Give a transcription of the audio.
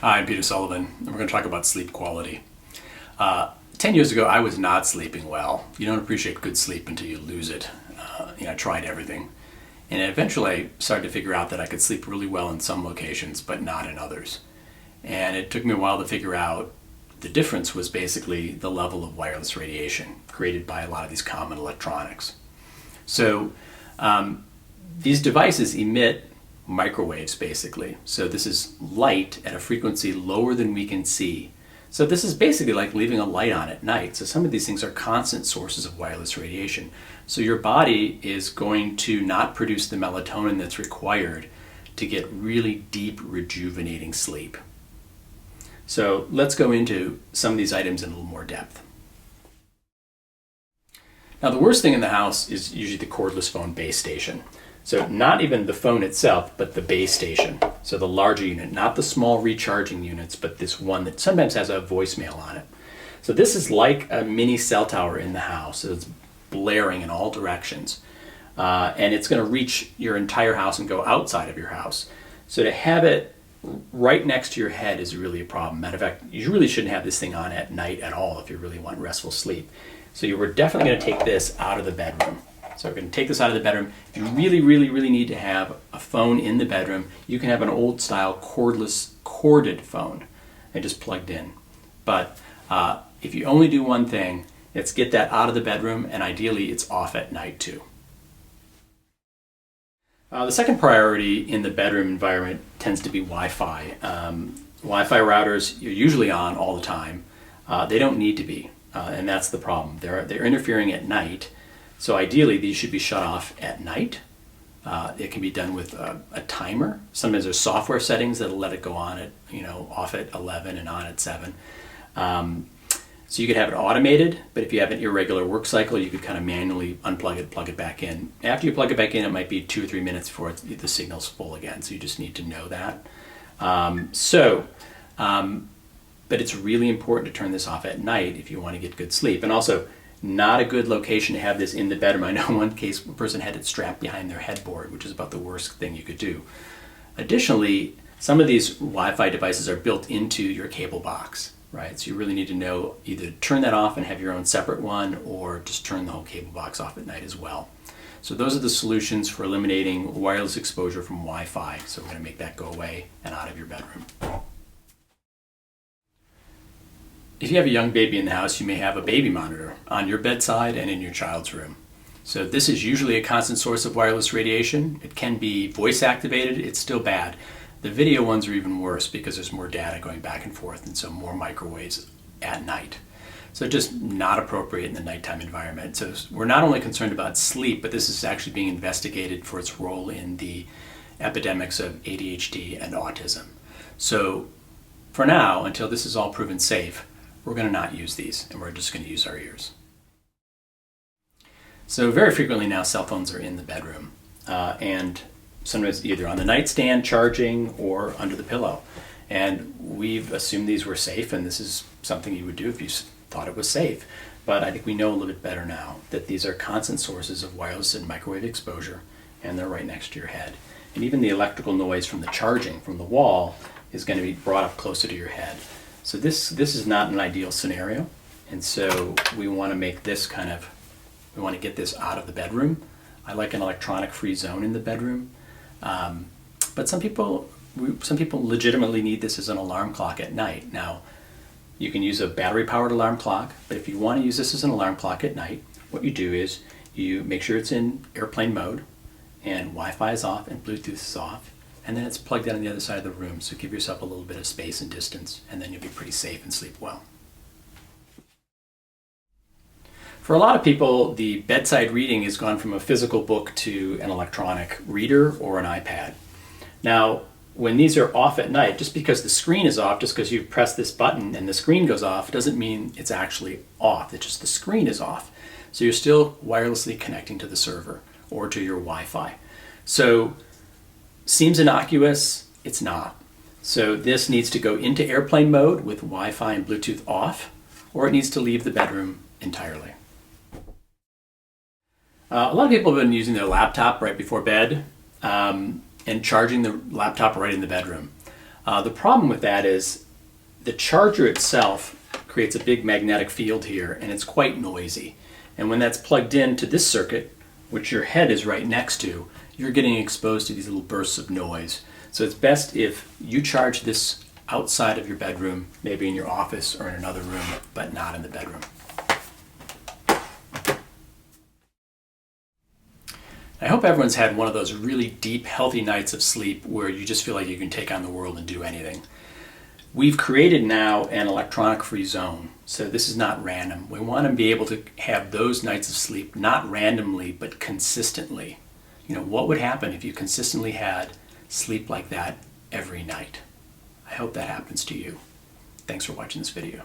Hi, I'm Peter Sullivan, and we're going to talk about sleep quality. 10 years ago, I was not sleeping well. You don't appreciate good sleep until you lose it. I tried everything. And eventually, I started to figure out that I could sleep really well in some locations, but not in others. And it took me a while to figure out the difference was basically the level of wireless radiation created by a lot of these common electronics. So these devices emit microwaves basically. So this is light at a frequency lower than we can see. So this is basically like leaving a light on at night. So some of these things are constant sources of wireless radiation. So your body is going to not produce the melatonin that's required to get really deep, rejuvenating sleep. So let's go into some of these items in a little more depth. Now the worst thing in the house is usually the cordless phone base station. So not even the phone itself, but the base station. So the larger unit, not the small recharging units, but this one that sometimes has a voicemail on it. So this is like a mini cell tower in the house. So it's blaring in all directions. And it's going to reach your entire house and go outside of your house. So to have it right next to your head is really a problem. Matter of fact, you really shouldn't have this thing on at night at all if you really want restful sleep. So you were definitely going to take this out of the bedroom. So we're going to take this out of the bedroom. If you really need to have a phone in the bedroom, you can have an old style cordless corded phone and just plugged in. But if you only do one thing, it's get that out of the bedroom, and ideally it's off at night too. The second priority in the bedroom environment tends to be Wi-Fi. Wi-Fi routers are usually on all the time. They don't need to be, and that's the problem. They're interfering at night. So ideally, these should be shut off at night. It can be done with a timer. Sometimes there's software settings that'll let it go on at, off at 11 and on at 7. So you could have it automated, but if you have an irregular work cycle, you could kind of manually unplug it, plug it back in. After you plug it back in, it might be 2 or 3 minutes before the signal's full again. So you just need to know that. But it's really important to turn this off at night if you want to get good sleep. And also, not a good location to have this in the bedroom. I know in one case, a person had it strapped behind their headboard, which is about the worst thing you could do. Additionally, some of these Wi-Fi devices are built into your cable box, right? So you really need to know either turn that off and have your own separate one, or just turn the whole cable box off at night as well. So those are the solutions for eliminating wireless exposure from Wi-Fi. So we're going to make that go away and out of your bedroom. If you have a young baby in the house, you may have a baby monitor on your bedside and in your child's room. So this is usually a constant source of wireless radiation. It can be voice activated. It's still bad. The video ones are even worse because there's more data going back and forth, and so more microwaves at night. So just not appropriate in the nighttime environment. So we're not only concerned about sleep, but this is actually being investigated for its role in the epidemics of ADHD and autism. So for now, until this is all proven safe, we're going to not use these, and we're just going to use our ears. So very frequently now, cell phones are in the bedroom, and sometimes either on the nightstand charging or under the pillow. And we've assumed these were safe, and this is something you would do if you thought it was safe. But I think we know a little bit better now that these are constant sources of wireless and microwave exposure, and they're right next to your head. And even the electrical noise from the charging from the wall is going to be brought up closer to your head. So this is not an ideal scenario, and so we want to make this we want to get this out of the bedroom. I like an electronic-free zone in the bedroom, but some people legitimately need this as an alarm clock at night. Now, you can use a battery-powered alarm clock, but if you want to use this as an alarm clock at night, what you do is you make sure it's in airplane mode, and Wi-Fi is off, and Bluetooth is off. And then it's plugged in on the other side of the room, so give yourself a little bit of space and distance, and then you'll be pretty safe and sleep well. For a lot of people, the bedside reading has gone from a physical book to an electronic reader or an iPad. Now, when these are off at night, just because the screen is off, just because you've pressed this button and the screen goes off, doesn't mean it's actually off. It's just the screen is off. So you're still wirelessly connecting to the server or to your Wi-Fi. So seems innocuous, it's not. So this needs to go into airplane mode with Wi-Fi and Bluetooth off, or it needs to leave the bedroom entirely. A lot of people have been using their laptop right before bed and charging the laptop right in the bedroom. The problem with that is the charger itself creates a big magnetic field here, and it's quite noisy. And when that's plugged into this circuit, which your head is right next to, you're getting exposed to these little bursts of noise. So it's best if you charge this outside of your bedroom, maybe in your office or in another room, but not in the bedroom. I hope everyone's had one of those really deep, healthy nights of sleep where you just feel like you can take on the world and do anything. We've created now an electronic-free zone, so this is not random. We want to be able to have those nights of sleep, not randomly, but consistently. What would happen if you consistently had sleep like that every night? I hope that happens to you. Thanks for watching this video.